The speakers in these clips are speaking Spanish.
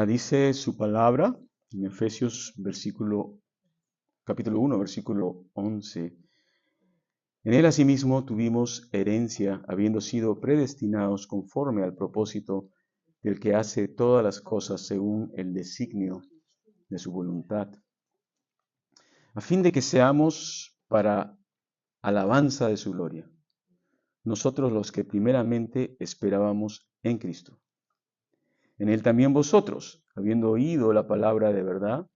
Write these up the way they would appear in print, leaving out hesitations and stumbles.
Dice su palabra en Efesios capítulo 1, versículo 11. En él asimismo tuvimos herencia, habiendo sido predestinados conforme al propósito del que hace todas las cosas según el designio de su voluntad, a fin de que seamos para alabanza de su gloria, nosotros los que primeramente esperábamos en Cristo. En él también vosotros, habiendo oído la palabra de verdad,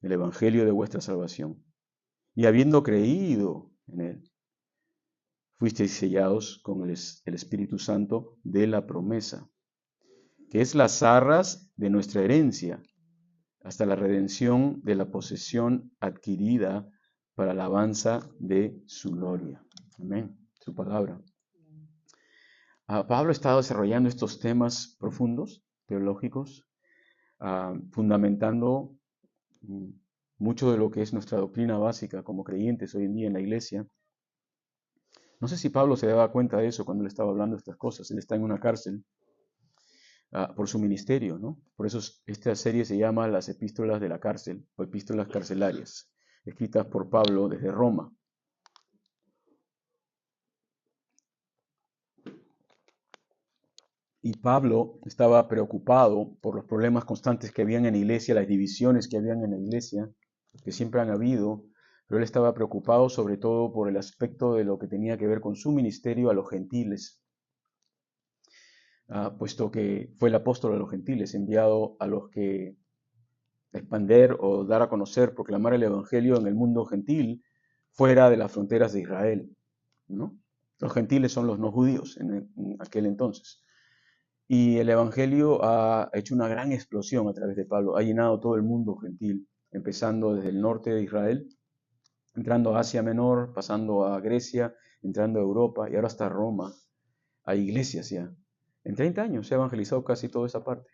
el evangelio de vuestra salvación, y habiendo creído en él, fuisteis sellados con el Espíritu Santo de la promesa, que es las arras de nuestra herencia, hasta la redención de la posesión adquirida para alabanza de su gloria. Amén. Su palabra. Pablo está desarrollando estos temas profundos, teológicos, fundamentando mm, mucho de lo que es nuestra doctrina básica como creyentes hoy en día en la iglesia. No sé si Pablo se daba cuenta de eso cuando le estaba hablando de estas cosas. Él está en una cárcel por su ministerio, ¿no? Por eso esta serie se llama Las Epístolas de la Cárcel o Epístolas Carcelarias, escritas por Pablo desde Roma. Y Pablo estaba preocupado por los problemas constantes que habían en la iglesia, las divisiones que habían en la iglesia, que siempre han habido, pero él estaba preocupado sobre todo por el aspecto de lo que tenía que ver con su ministerio a los gentiles, puesto que fue el apóstol de los gentiles, enviado a los que expander o dar a conocer, proclamar el evangelio en el mundo gentil, fuera de las fronteras de Israel, ¿no? Los gentiles son los no judíos en aquel entonces. Y el Evangelio ha hecho una gran explosión a través de Pablo, ha llenado todo el mundo gentil, empezando desde el norte de Israel, entrando a Asia Menor, pasando a Grecia, entrando a Europa y ahora hasta Roma. Hay iglesias ya. En 30 años se ha evangelizado casi toda esa parte.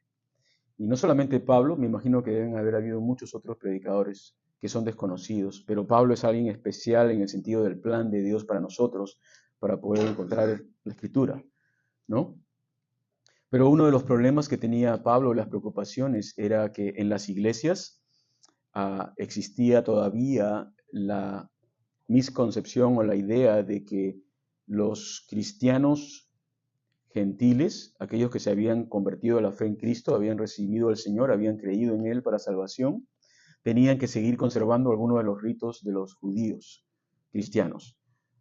Y no solamente Pablo, me imagino que deben haber habido muchos otros predicadores que son desconocidos, pero Pablo es alguien especial en el sentido del plan de Dios para nosotros, para poder encontrar la escritura, ¿no? Pero uno de los problemas que tenía Pablo, las preocupaciones, era que en las iglesias existía todavía la misconcepción o la idea de que los cristianos gentiles, aquellos que se habían convertido a la fe en Cristo, habían recibido al Señor, habían creído en Él para salvación, tenían que seguir conservando algunos de los ritos de los judíos cristianos.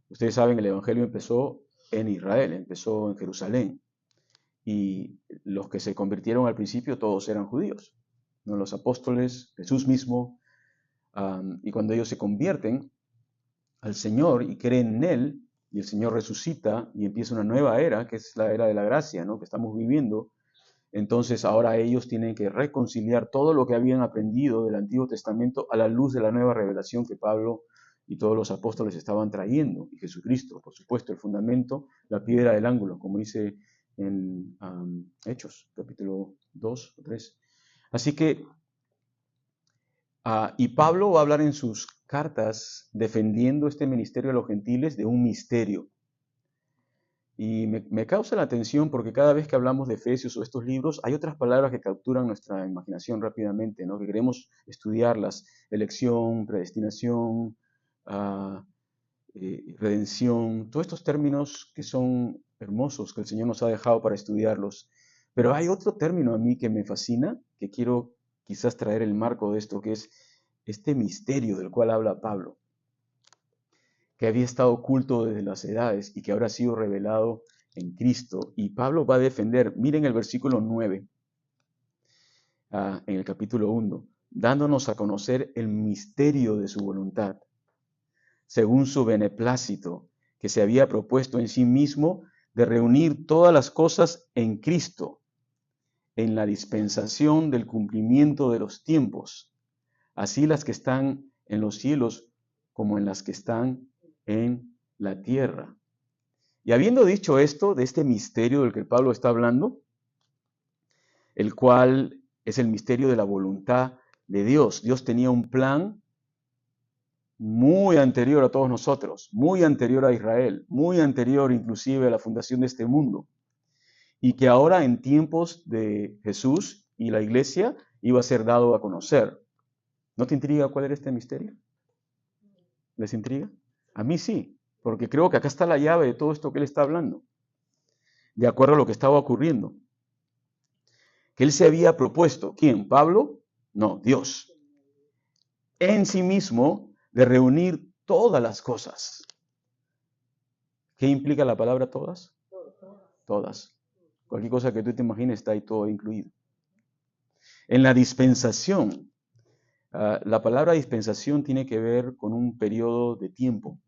Ustedes saben, el Evangelio empezó en Israel, empezó en Jerusalén. Y los que se convirtieron al principio todos eran judíos, ¿no? Los apóstoles, Jesús mismo, y cuando ellos se convierten al Señor y creen en Él, y el Señor resucita y empieza una nueva era, que es la era de la gracia, ¿no? Que estamos viviendo, entonces ahora ellos tienen que reconciliar todo lo que habían aprendido del Antiguo Testamento a la luz de la nueva revelación que Pablo y todos los apóstoles estaban trayendo, y Jesucristo, por supuesto, el fundamento, la piedra del ángulo, como dice en Hechos, capítulo 2 o 3. Así que, y Pablo va a hablar en sus cartas defendiendo este ministerio de los gentiles de un misterio. Y me causa la atención porque cada vez que hablamos de Efesios o estos libros, hay otras palabras que capturan nuestra imaginación rápidamente, ¿no? Que queremos estudiarlas: elección, predestinación, uh, redención, todos estos términos que son hermosos, que el Señor nos ha dejado para estudiarlos. Pero hay otro término a mí que me fascina, que quiero quizás traer el marco de esto, que es este misterio del cual habla Pablo, que había estado oculto desde las edades y que ahora ha sido revelado en Cristo. Y Pablo va a defender, miren el versículo 9, en el capítulo 1, dándonos a conocer el misterio de su voluntad, según su beneplácito, que se había propuesto en sí mismo de reunir todas las cosas en Cristo, en la dispensación del cumplimiento de los tiempos, así las que están en los cielos como en las que están en la tierra. Y habiendo dicho esto, de este misterio del que Pablo está hablando, el cual es el misterio de la voluntad de Dios. Dios tenía un plan muy anterior a todos nosotros, muy anterior a Israel, muy anterior inclusive a la fundación de este mundo. y que ahora en tiempos de Jesús y la iglesia iba a ser dado a conocer. ¿No te intriga cuál era este misterio? ¿Les intriga? A mí sí, porque creo que acá está la llave de todo esto que él está hablando, de acuerdo a lo que estaba ocurriendo. Que él se había propuesto, ¿quién? ¿Pablo? No, Dios. En sí mismo, de reunir todas las cosas. ¿Qué implica la palabra todas? Todas. Cualquier cosa que tú te imagines está ahí todo incluido. En la dispensación, la palabra dispensación tiene que ver con un periodo de tiempo.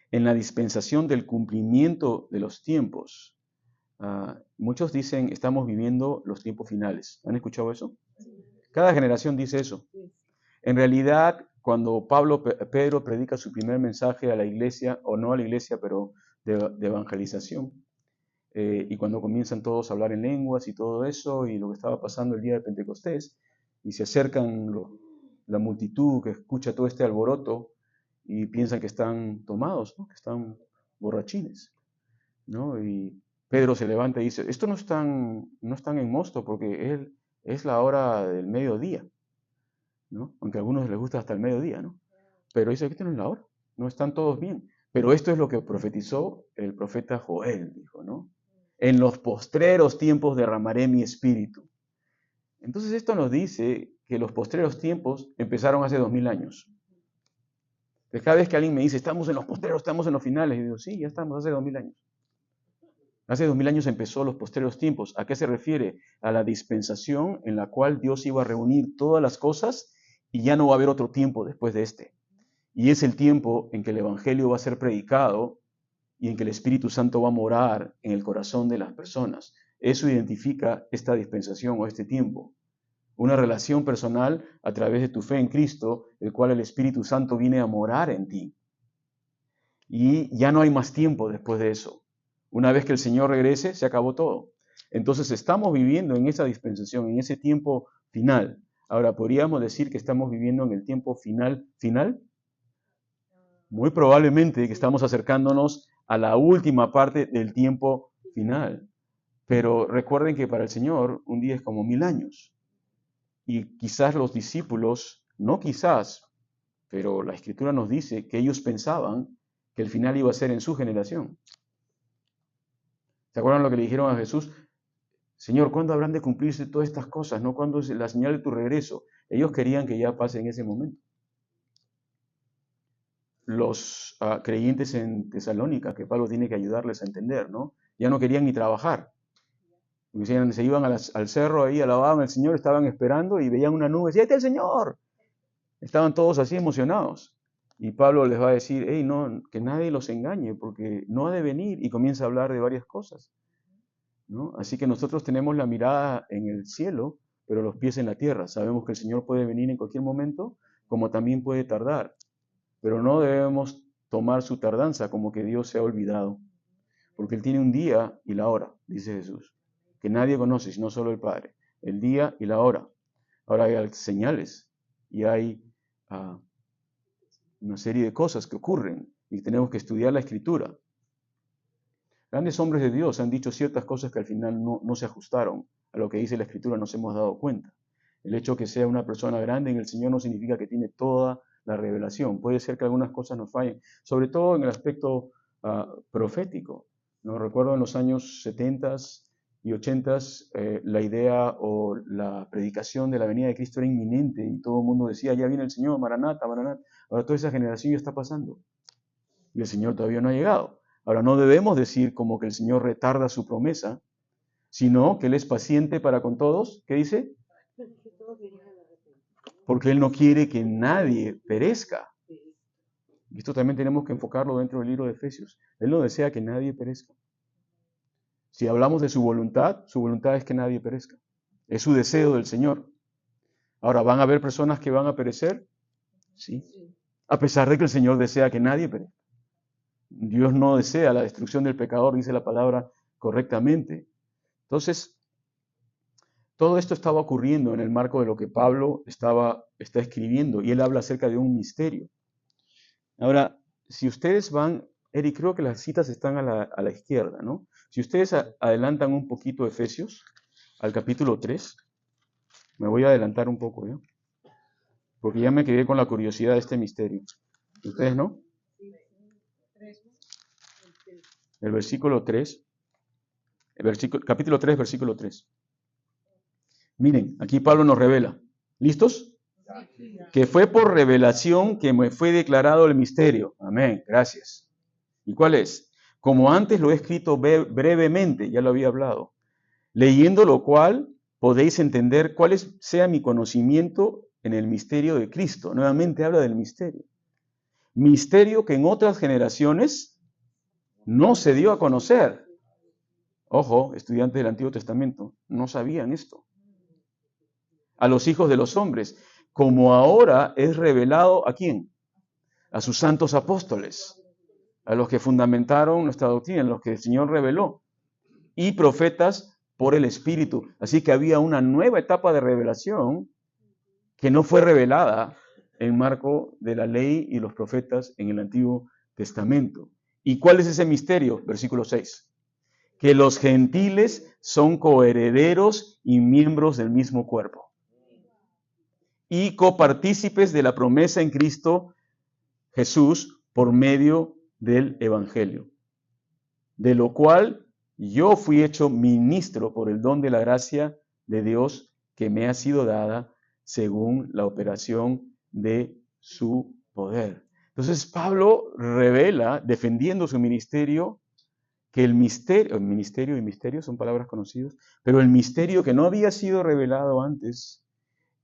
En la dispensación del cumplimiento de los tiempos, muchos dicen estamos viviendo los tiempos finales. ¿Han escuchado eso? Cada generación dice eso. En realidad, cuando Pedro predica su primer mensaje a la iglesia, o no a la iglesia, pero de evangelización, y cuando comienzan todos a hablar en lenguas y todo eso, y lo que estaba pasando el día de Pentecostés, y se acercan la multitud que escucha todo este alboroto y piensan que están tomados, ¿no? Que están borrachines, ¿no? Y Pedro se levanta y dice, esto no están en mosto porque es la hora del mediodía, ¿no? Aunque a algunos les gusta hasta el mediodía, ¿no? Pero dice que esto no es la hora, no están todos bien. Pero esto es lo que profetizó el profeta Joel, dijo, ¿no? En los postreros tiempos derramaré mi espíritu. Entonces esto nos dice que los postreros tiempos empezaron hace 2000 años. Entonces, cada vez que alguien me dice, estamos en los postreros, estamos en los finales, yo digo, sí, ya estamos, hace 2000 años. Hace 2000 años empezó los postreros tiempos. ¿A qué se refiere? A la dispensación en la cual Dios iba a reunir todas las cosas y ya no va a haber otro tiempo después de este. Y es el tiempo en que el Evangelio va a ser predicado y en que el Espíritu Santo va a morar en el corazón de las personas. Eso identifica esta dispensación o este tiempo. Una relación personal a través de tu fe en Cristo, el cual el Espíritu Santo viene a morar en ti. Y ya no hay más tiempo después de eso. Una vez que el Señor regrese, se acabó todo. Entonces estamos viviendo en esa dispensación, en ese tiempo final. Ahora, ¿podríamos decir que estamos viviendo en el tiempo final? Muy probablemente que estamos acercándonos a la última parte del tiempo final. Pero recuerden que para el Señor un día es como 1000 años. Y quizás los discípulos, no quizás, pero la Escritura nos dice que ellos pensaban que el final iba a ser en su generación. ¿Se acuerdan lo que le dijeron a Jesús? Señor, ¿cuándo habrán de cumplirse todas estas cosas? ¿No? ¿Cuándo es la señal de tu regreso? Ellos querían que ya pase en ese momento. Los creyentes en Tesalónica, que Pablo tiene que ayudarles a entender, ¿no? Ya no querían ni trabajar. Se iban al cerro ahí, alababan al Señor, estaban esperando y veían una nube, decían, ¡ahí está el Señor! Estaban todos así emocionados. Y Pablo les va a decir, hey, no, que nadie los engañe, porque no ha de venir. Y comienza a hablar de varias cosas, ¿no? Así que nosotros tenemos la mirada en el cielo, pero los pies en la tierra. Sabemos que el Señor puede venir en cualquier momento, como también puede tardar. Pero no debemos tomar su tardanza como que Dios se ha olvidado, porque Él tiene un día y la hora, dice Jesús, que nadie conoce, sino solo el Padre. El día y la hora. Ahora hay señales y hay una serie de cosas que ocurren y tenemos que estudiar la Escritura. Grandes hombres de Dios han dicho ciertas cosas que al final no se ajustaron a lo que dice la Escritura, nos hemos dado cuenta. El hecho de que sea una persona grande en el Señor no significa que tiene toda la revelación. Puede ser que algunas cosas nos fallen, sobre todo en el aspecto profético. ¿No? Recuerdo en los años 70 y 80 la idea o la predicación de la venida de Cristo era inminente y todo el mundo decía, ya viene el Señor, Maranata, Maranata. Ahora toda esa generación ya está pasando y el Señor todavía no ha llegado. Ahora no debemos decir como que el Señor retarda su promesa, sino que Él es paciente para con todos. ¿Qué dice? Porque Él no quiere que nadie perezca. Y esto también tenemos que enfocarlo dentro del libro de Efesios. Él no desea que nadie perezca. Si hablamos de su voluntad es que nadie perezca. Es su deseo del Señor. Ahora, ¿van a haber personas que van a perecer? Sí. A pesar de que el Señor desea que nadie perezca. Dios no desea la destrucción del pecador, dice la palabra correctamente. Entonces, todo esto estaba ocurriendo en el marco de lo que Pablo está escribiendo y él habla acerca de un misterio. Ahora, si ustedes van Eric, creo que las citas están a la izquierda, ¿no? Si ustedes adelantan un poquito Efesios, al capítulo 3, me voy a adelantar un poco, ¿ya? Porque ya me quedé con la curiosidad de este misterio. ¿Ustedes no? El versículo 3, capítulo 3, versículo 3. Miren, aquí Pablo nos revela. ¿Listos? Que fue por revelación que me fue declarado el misterio. Amén, gracias. ¿Y cuál es? Como antes lo he escrito brevemente, ya lo había hablado, leyendo lo cual podéis entender cuál sea mi conocimiento en el misterio de Cristo. Nuevamente habla del misterio. Misterio que en otras generaciones no se dio a conocer. Ojo, estudiantes del Antiguo Testamento, no sabían esto. A los hijos de los hombres, como ahora es revelado ¿a quién? A sus santos apóstoles, a los que fundamentaron nuestra doctrina, a los que el Señor reveló, y profetas por el Espíritu. Así que había una nueva etapa de revelación que no fue revelada en marco de la ley y los profetas en el Antiguo Testamento. ¿Y cuál es ese misterio? Versículo 6. Que los gentiles son coherederos y miembros del mismo cuerpo. Y copartícipes de la promesa en Cristo Jesús por medio del Evangelio. De lo cual yo fui hecho ministro por el don de la gracia de Dios que me ha sido dada según la operación de su poder. Entonces Pablo revela, defendiendo su ministerio, que el misterio y misterio son palabras conocidas, pero el misterio que no había sido revelado antes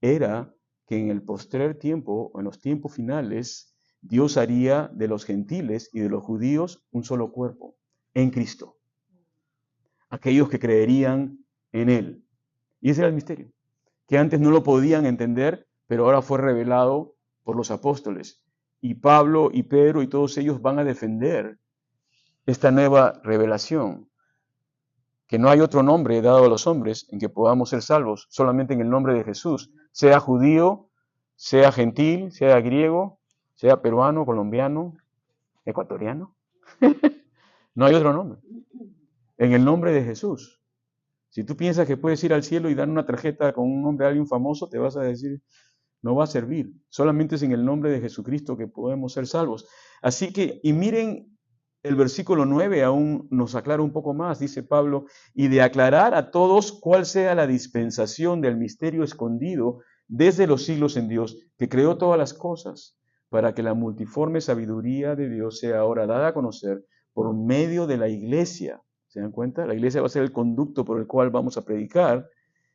era que en el postrer tiempo, o en los tiempos finales, Dios haría de los gentiles y de los judíos un solo cuerpo, en Cristo. Aquellos que creerían en Él. Y ese era el misterio, que antes no lo podían entender, pero ahora fue revelado por los apóstoles. Y Pablo y Pedro y todos ellos van a defender esta nueva revelación, que no hay otro nombre dado a los hombres en que podamos ser salvos, solamente en el nombre de Jesús, sea judío, sea gentil, sea griego, sea peruano, colombiano, ecuatoriano. No hay otro nombre. En el nombre de Jesús. Si tú piensas que puedes ir al cielo y dar una tarjeta con un nombre de alguien famoso, te vas a decir, no va a servir. Solamente es en el nombre de Jesucristo que podemos ser salvos. Así que, y miren, el versículo 9 aún nos aclara un poco más, dice Pablo, y de aclarar a todos cuál sea la dispensación del misterio escondido desde los siglos en Dios, que creó todas las cosas, para que la multiforme sabiduría de Dios sea ahora dada a conocer por medio de la iglesia. ¿Se dan cuenta? La iglesia va a ser el conducto por el cual vamos a predicar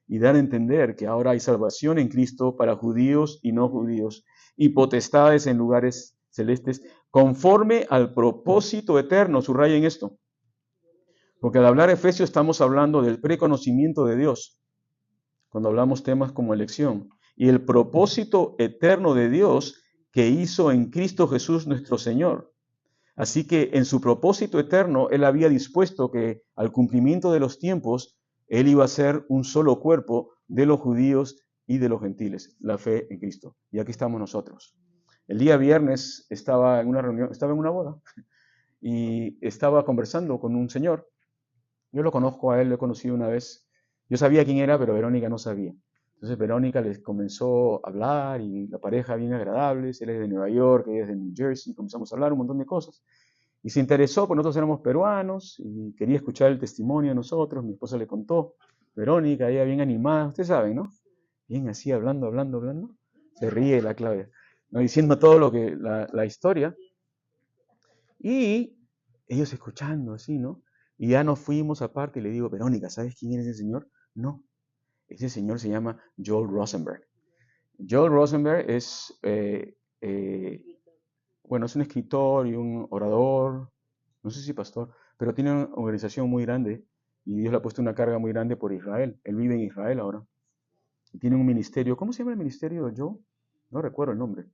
y dar a entender que ahora hay salvación en Cristo para judíos y no judíos, y potestades en lugares celestes, conforme al propósito eterno. Subrayen esto. Porque al hablar Efesios estamos hablando del preconocimiento de Dios, cuando hablamos temas como elección, y el propósito eterno de Dios que hizo en Cristo Jesús nuestro Señor. Así que en su propósito eterno, Él había dispuesto que al cumplimiento de los tiempos, Él iba a ser un solo cuerpo de los judíos y de los gentiles, la fe en Cristo. Y aquí estamos nosotros. El día viernes estaba en una reunión, estaba en una boda, y estaba conversando con un señor. Yo lo conozco a él, lo he conocido una vez. Yo sabía quién era, pero Verónica no sabía. Entonces Verónica les comenzó a hablar y la pareja bien agradables, él es de Nueva York, ella es de New Jersey, comenzamos a hablar un montón de cosas. Y se interesó, porque nosotros éramos peruanos y quería escuchar el testimonio de nosotros. Mi esposa le contó, Verónica, ella bien animada, ustedes saben, ¿no? Bien así, hablando. Se ríe la Claudia, ¿no? Diciendo todo lo que, la historia. Y ellos escuchando así, ¿no? Y ya nos fuimos aparte y le digo, Verónica, ¿sabes quién es ese señor? No, ese señor se llama Joel Rosenberg. Joel Rosenberg es, bueno, es un escritor y un orador, no sé si pastor, pero tiene una organización muy grande y Dios le ha puesto una carga muy grande por Israel. Él vive en Israel ahora. Y tiene un ministerio, ¿cómo se llama el ministerio de Joel? No recuerdo el nombre.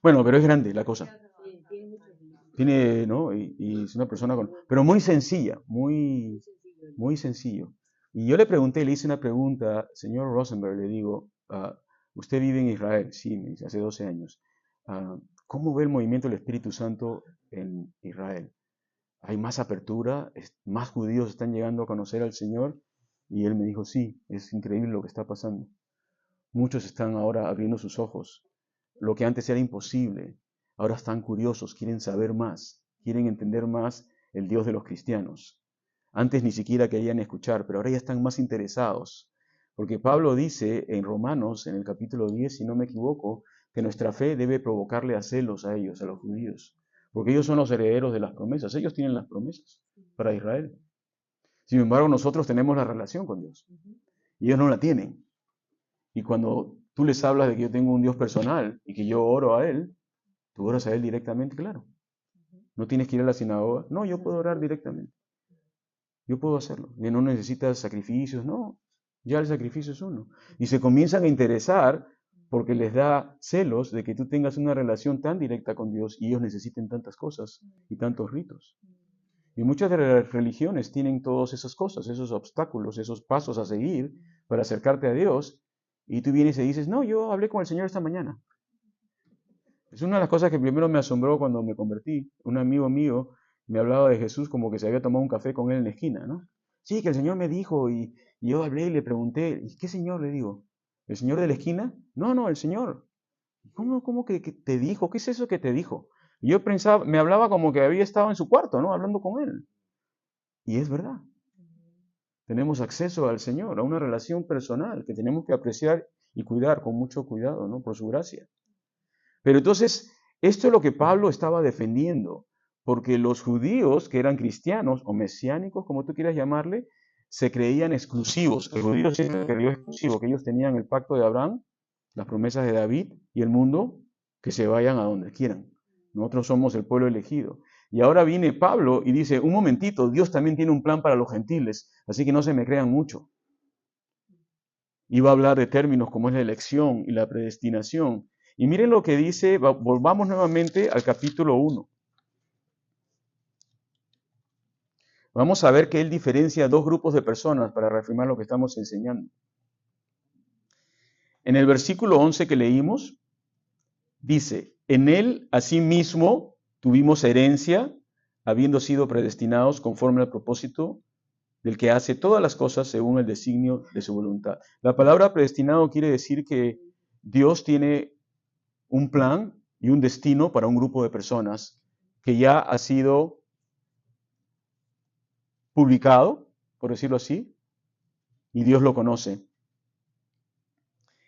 Bueno, pero es grande la cosa. Tiene, ¿no? Y es una persona con, pero muy sencilla, muy sencillo. Y yo le pregunté, le hice una pregunta, señor Rosenberg, le digo, usted vive en Israel, sí, me dice, hace 12 años. ¿Cómo ve el movimiento del Espíritu Santo en Israel. Hay más apertura, más judíos están llegando a conocer al Señor. Y él me dijo, sí, es increíble lo que está pasando. Muchos están ahora abriendo sus ojos. Lo que antes era imposible, ahora están curiosos, quieren saber más, quieren entender más el Dios de los cristianos. Antes ni siquiera querían escuchar, pero ahora ya están más interesados. Porque Pablo dice en Romanos, en el capítulo 10, si no me equivoco, que nuestra fe debe provocarle a celos a ellos, a los judíos. Porque ellos son los herederos de las promesas, ellos tienen las promesas para Israel. Sin embargo, nosotros tenemos la relación con Dios y ellos no la tienen. Y cuando tú les hablas de que yo tengo un Dios personal y que yo oro a Él, tú oras a Él directamente, claro. No tienes que ir a la sinagoga. No, yo puedo orar directamente. Yo puedo hacerlo. Y no necesitas sacrificios, no. Ya el sacrificio es uno. Y se comienzan a interesar porque les da celos de que tú tengas una relación tan directa con Dios y ellos necesiten tantas cosas y tantos ritos. Y muchas de las religiones tienen todas esas cosas, esos obstáculos, esos pasos a seguir para acercarte a Dios. Y tú vienes y dices, no, yo hablé con el Señor esta mañana. Es una de las cosas que primero me asombró cuando me convertí. Un amigo mío me hablaba de Jesús como que se había tomado un café con él en la esquina, ¿no? Sí, que el Señor me dijo y yo hablé y le pregunté, ¿y qué Señor le digo? ¿El Señor de la esquina? No, no, el Señor. ¿Cómo que te dijo? ¿Qué es eso que te dijo? Y yo pensaba, me hablaba como que había estado en su cuarto, ¿no? Hablando con él. Y es verdad. Tenemos acceso al Señor, a una relación personal que tenemos que apreciar y cuidar con mucho cuidado, ¿no? Por su gracia. Pero entonces, esto es lo que Pablo estaba defendiendo, porque los judíos que eran cristianos o mesiánicos, como tú quieras llamarle, se creían exclusivos. El judío siempre creyó exclusivo, que ellos tenían el pacto de Abraham, las promesas de David y el mundo, que se vayan a donde quieran. Nosotros somos el pueblo elegido. Y ahora viene Pablo y dice, un momentito, Dios también tiene un plan para los gentiles, así que no se me crean mucho. Y va a hablar de términos como es la elección y la predestinación. Y miren lo que dice, volvamos nuevamente al capítulo 1. Vamos a ver que él diferencia dos grupos de personas para reafirmar lo que estamos enseñando. En el versículo 11 que leímos, dice, en él asimismo tuvimos herencia, habiendo sido predestinados conforme al propósito del que hace todas las cosas según el designio de su voluntad. La palabra predestinado quiere decir que Dios tiene un plan y un destino para un grupo de personas que ya ha sido publicado, por decirlo así, y Dios lo conoce.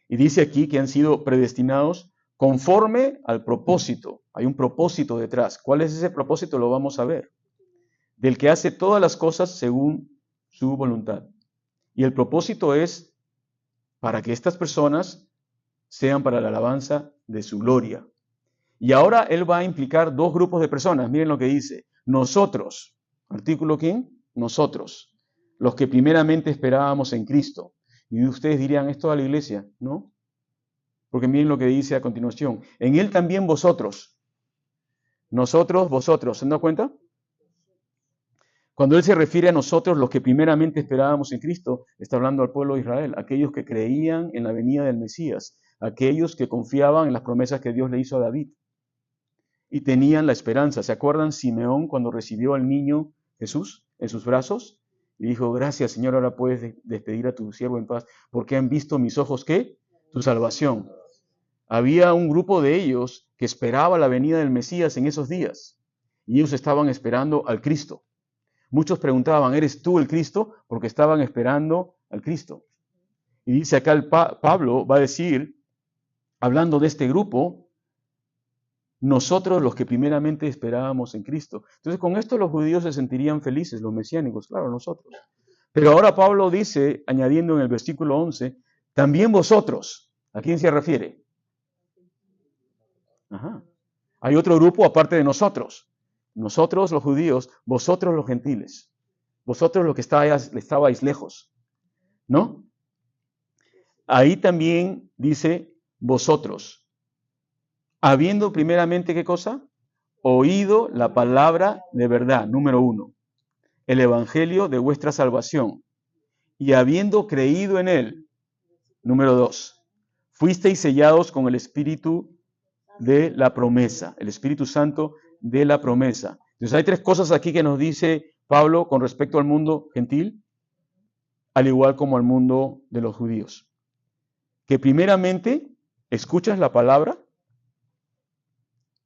Y dice aquí que han sido predestinados conforme al propósito. Hay un propósito detrás. ¿Cuál es ese propósito? Lo vamos a ver. Del que hace todas las cosas según su voluntad. Y el propósito es para que estas personas sean para la alabanza de su gloria. Y ahora él va a implicar dos grupos de personas. Miren lo que dice. Nosotros, artículo ¿quién? Nosotros, los que primeramente esperábamos en Cristo. Y ustedes dirían, ¿es toda la iglesia? ¿No? Porque miren lo que dice a continuación. En él también vosotros. Nosotros, vosotros. ¿Se han dado cuenta? Cuando él se refiere a nosotros, los que primeramente esperábamos en Cristo, está hablando al pueblo de Israel, aquellos que creían en la venida del Mesías, aquellos que confiaban en las promesas que Dios le hizo a David y tenían la esperanza. ¿Se acuerdan Simeón cuando recibió al niño Jesús en sus brazos? Y dijo, gracias Señor, ahora puedes despedir a tu siervo en paz, porque han visto mis ojos, ¿qué? Tu salvación. Había un grupo de ellos que esperaba la venida del Mesías en esos días, y ellos estaban esperando al Cristo. Muchos preguntaban, ¿eres tú el Cristo? Porque estaban esperando al Cristo. Y dice acá Pablo, va a decir, hablando de este grupo, nosotros los que primeramente esperábamos en Cristo. Entonces con esto los judíos se sentirían felices, los mesiánicos, claro, nosotros. Pero ahora Pablo dice, añadiendo en el versículo 11, también vosotros. ¿A quién se refiere? Ajá. Hay otro grupo aparte de nosotros. Nosotros los judíos, vosotros los gentiles. Vosotros los que estabais lejos. ¿No? Ahí también dice vosotros. Habiendo primeramente, ¿qué cosa? Oído la palabra de verdad, número 1. El evangelio de vuestra salvación. Y habiendo creído en él, número 2. Fuisteis sellados con el espíritu de la promesa, el Espíritu Santo de la promesa. Entonces hay tres cosas aquí que nos dice Pablo con respecto al mundo gentil, al igual como al mundo de los judíos. Que primeramente escuchas la palabra.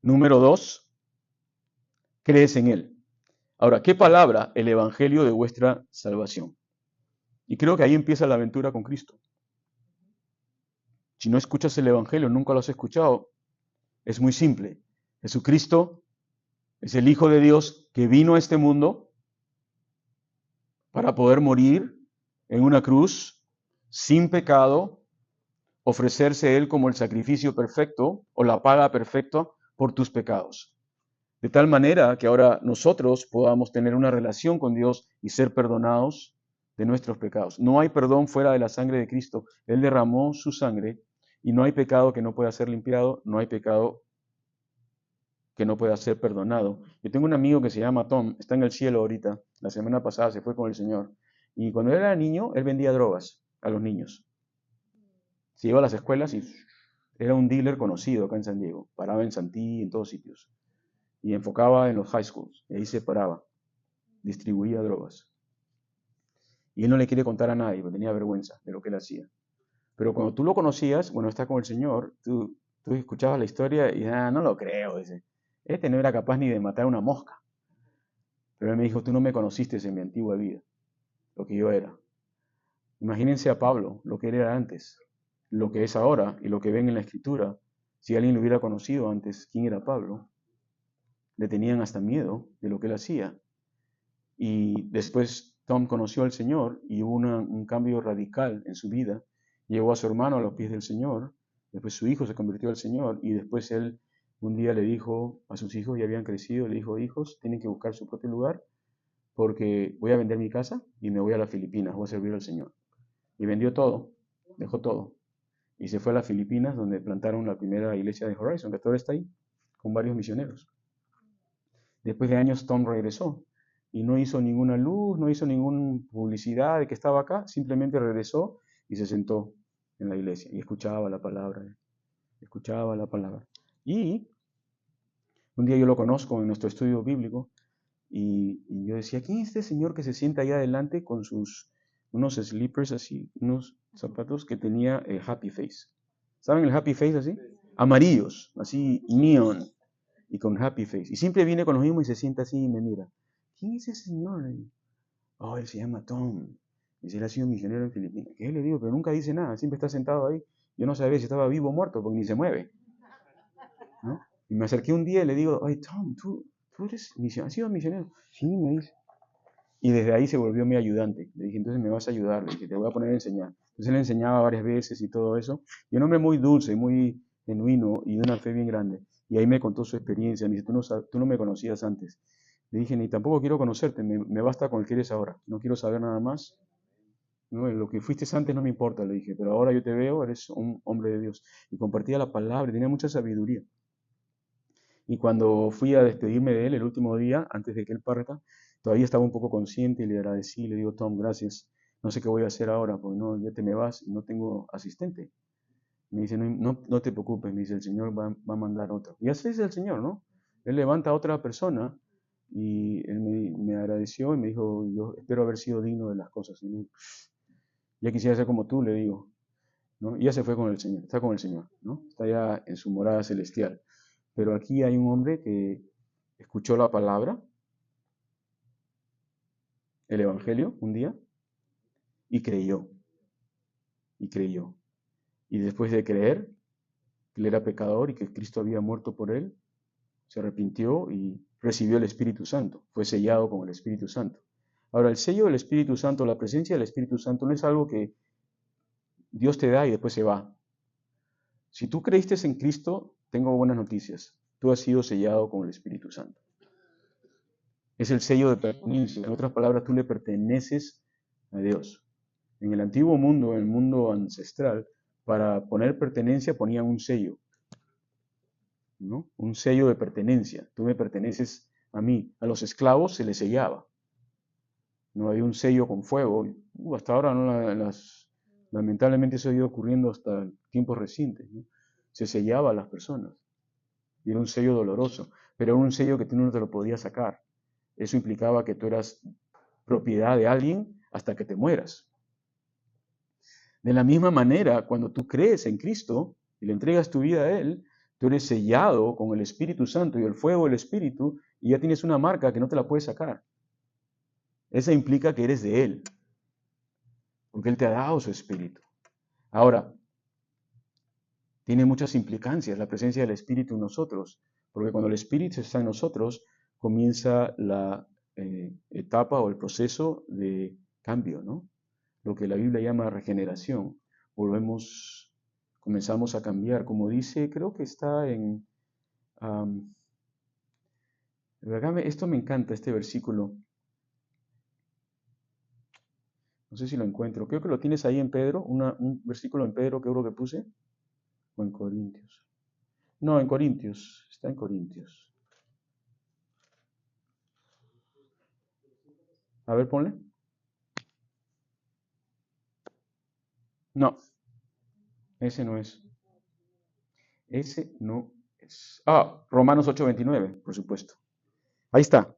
Número dos, crees en él. Ahora, ¿qué palabra? El evangelio de vuestra salvación. Y creo que ahí empieza la aventura con Cristo. Si no escuchas el evangelio, nunca lo has escuchado, es muy simple. Jesucristo es el Hijo de Dios que vino a este mundo para poder morir en una cruz sin pecado, ofrecerse Él como el sacrificio perfecto o la paga perfecta por tus pecados. De tal manera que ahora nosotros podamos tener una relación con Dios y ser perdonados de nuestros pecados. No hay perdón fuera de la sangre de Cristo. Él derramó su sangre y no hay pecado que no pueda ser limpiado, no hay pecado que no pueda ser perdonado. Yo tengo un amigo que se llama Tom, está en el cielo ahorita, la semana pasada se fue con el Señor. Y cuando él era niño, él vendía drogas a los niños. Se iba a las escuelas y era un dealer conocido acá en San Diego. Paraba en Santí, en todos sitios. Y enfocaba en los high schools. Y ahí se paraba. Distribuía drogas. Y él no le quiere contar a nadie, porque tenía vergüenza de lo que él hacía. Pero cuando tú lo conocías, bueno, está con el Señor, tú escuchabas la historia y no lo creo, dice. Este no era capaz ni de matar una mosca. Pero él me dijo, tú no me conociste en mi antigua vida, lo que yo era. Imagínense a Pablo, lo que él era antes, lo que es ahora y lo que ven en la Escritura. Si alguien lo hubiera conocido antes, ¿quién era Pablo? Le tenían hasta miedo de lo que él hacía. Y después Tom conoció al Señor y hubo un cambio radical en su vida. Llevó a su hermano a los pies del Señor, después su hijo se convirtió al Señor y después él un día le dijo a sus hijos, ya habían crecido, le dijo, hijos, tienen que buscar su propio lugar porque voy a vender mi casa y me voy a las Filipinas, voy a servir al Señor. Y vendió todo, dejó todo. Y se fue a las Filipinas donde plantaron la primera iglesia de Horizon, que todavía está ahí, con varios misioneros. Después de años Tom regresó y no hizo ninguna luz, no hizo ninguna publicidad de que estaba acá, simplemente regresó y se sentó en la iglesia y escuchaba la palabra, escuchaba la palabra. Y un día yo lo conozco en nuestro estudio bíblico y yo decía, ¿quién es este señor que se sienta ahí adelante con unos slippers así, unos zapatos que tenía happy face? ¿Saben el happy face así? Amarillos, así neon y con happy face. Y siempre viene con los mismos y se sienta así y me mira. ¿Quién es ese señor? Oh, él se llama Tom. Dice, él ha sido misionero en Filipinas. ¿Qué le digo? Pero nunca dice nada, siempre está sentado ahí. Yo no sabía si estaba vivo o muerto, porque ni se mueve, ¿no? Y me acerqué un día y le digo, oye, Tom, ¿tú eres misionero? ¿Has sido misionero? Sí, me dice. Y desde ahí se volvió mi ayudante. Le dije, entonces me vas a ayudar, le dije, te voy a poner a enseñar. Entonces él enseñaba varias veces y todo eso. Y un hombre muy dulce, muy genuino y de una fe bien grande. Y ahí me contó su experiencia. Me dice, tú no me conocías antes. Le dije, ni tampoco quiero conocerte, me basta con el que eres ahora. No quiero saber nada más. No, lo que fuiste antes no me importa, le dije, pero ahora yo te veo, eres un hombre de Dios. Y compartía la palabra, tenía mucha sabiduría. Y cuando fui a despedirme de él el último día, antes de que él parta, todavía estaba un poco consciente y le agradecí, le digo, Tom, gracias. No sé qué voy a hacer ahora, porque no, ya te me vas y no tengo asistente. Me dice, no te preocupes, me dice, el Señor va a mandar otro. Y así es el Señor, ¿no? Él levanta a otra persona y él me agradeció y me dijo, yo espero haber sido digno de las cosas. Y le, ya quisiera ser como tú, le digo, ¿no? Y ya se fue con el Señor, está con el Señor, ¿no? Está ya en su morada celestial. Pero aquí hay un hombre que escuchó la palabra, el Evangelio, un día, y creyó, y creyó. Y después de creer que él era pecador y que Cristo había muerto por él, se arrepintió y recibió el Espíritu Santo, fue sellado con el Espíritu Santo. Ahora, el sello del Espíritu Santo, la presencia del Espíritu Santo no es algo que Dios te da y después se va. Si tú creíste en Cristo, tengo buenas noticias. Tú has sido sellado con el Espíritu Santo. Es el sello de pertenencia. En otras palabras, tú le perteneces a Dios. En el antiguo mundo, en el mundo ancestral, para poner pertenencia ponían un sello, ¿no? Un sello de pertenencia. Tú me perteneces a mí. A los esclavos se les sellaba. No había un sello con fuego. Hasta ahora no lamentablemente eso ha ido ocurriendo hasta tiempos recientes, ¿no? Se sellaba a las personas. Y era un sello doloroso. pero era un sello que tú no te lo podías sacar. Eso implicaba que tú eras propiedad de alguien hasta que te mueras. De la misma manera, cuando tú crees en Cristo y le entregas tu vida a Él, tú eres sellado con el Espíritu Santo y el fuego del Espíritu y ya tienes una marca que no te la puedes sacar. Esa implica que eres de Él, porque Él te ha dado su Espíritu. Ahora, tiene muchas implicancias la presencia del Espíritu en nosotros, porque cuando el Espíritu está en nosotros, comienza la etapa o el proceso de cambio, ¿no? Lo que la Biblia llama regeneración. Comenzamos a cambiar, como dice, creo que está en... esto me encanta, este versículo. No sé si lo encuentro. Creo que lo tienes ahí en Pedro, un versículo en Pedro que creo que puse. O en Corintios. No, en Corintios. Está en Corintios. A ver, ponle. No, ese no es. Ese no es. Ah, Romanos 8:29, por supuesto. Ahí está.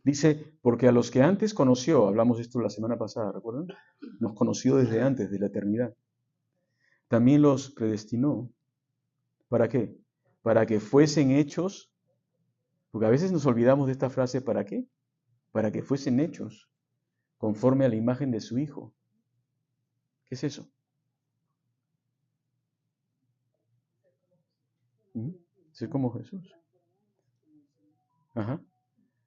Dice, porque a los que antes conoció, hablamos de esto la semana pasada, ¿recuerdan? Nos conoció desde antes, de la eternidad. También los predestinó. ¿Para qué? Para que fuesen hechos, porque a veces nos olvidamos de esta frase, ¿para qué? Para que fuesen hechos conforme a la imagen de su Hijo. ¿Qué es eso? ¿Mm? Ser como Jesús. Ajá.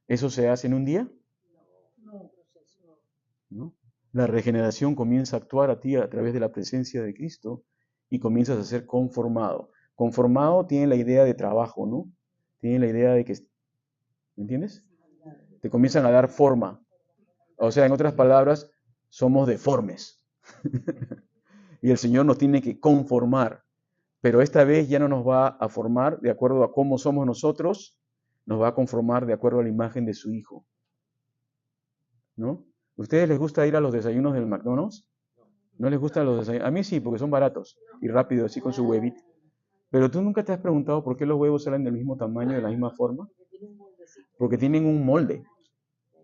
¿Eso se hace en un día? ¿No? La regeneración comienza a actuar a ti a través de la presencia de Cristo y comienzas a ser conformado. Conformado tiene la idea de trabajo, ¿no? Tiene la idea de que, ¿me entiendes? Te comienzan a dar forma. O sea, en otras palabras, somos deformes. Y el Señor nos tiene que conformar. Pero esta vez ya no nos va a formar de acuerdo a cómo somos nosotros, nos va a conformar de acuerdo a la imagen de su Hijo. ¿No? ¿Ustedes les gusta ir a los desayunos del McDonald's? ¿No les gustan los desayunos? A mí sí, porque son baratos y rápidos, así con su huevito. Pero tú nunca te has preguntado por qué los huevos salen del mismo tamaño, de la misma forma. Porque tienen un molde,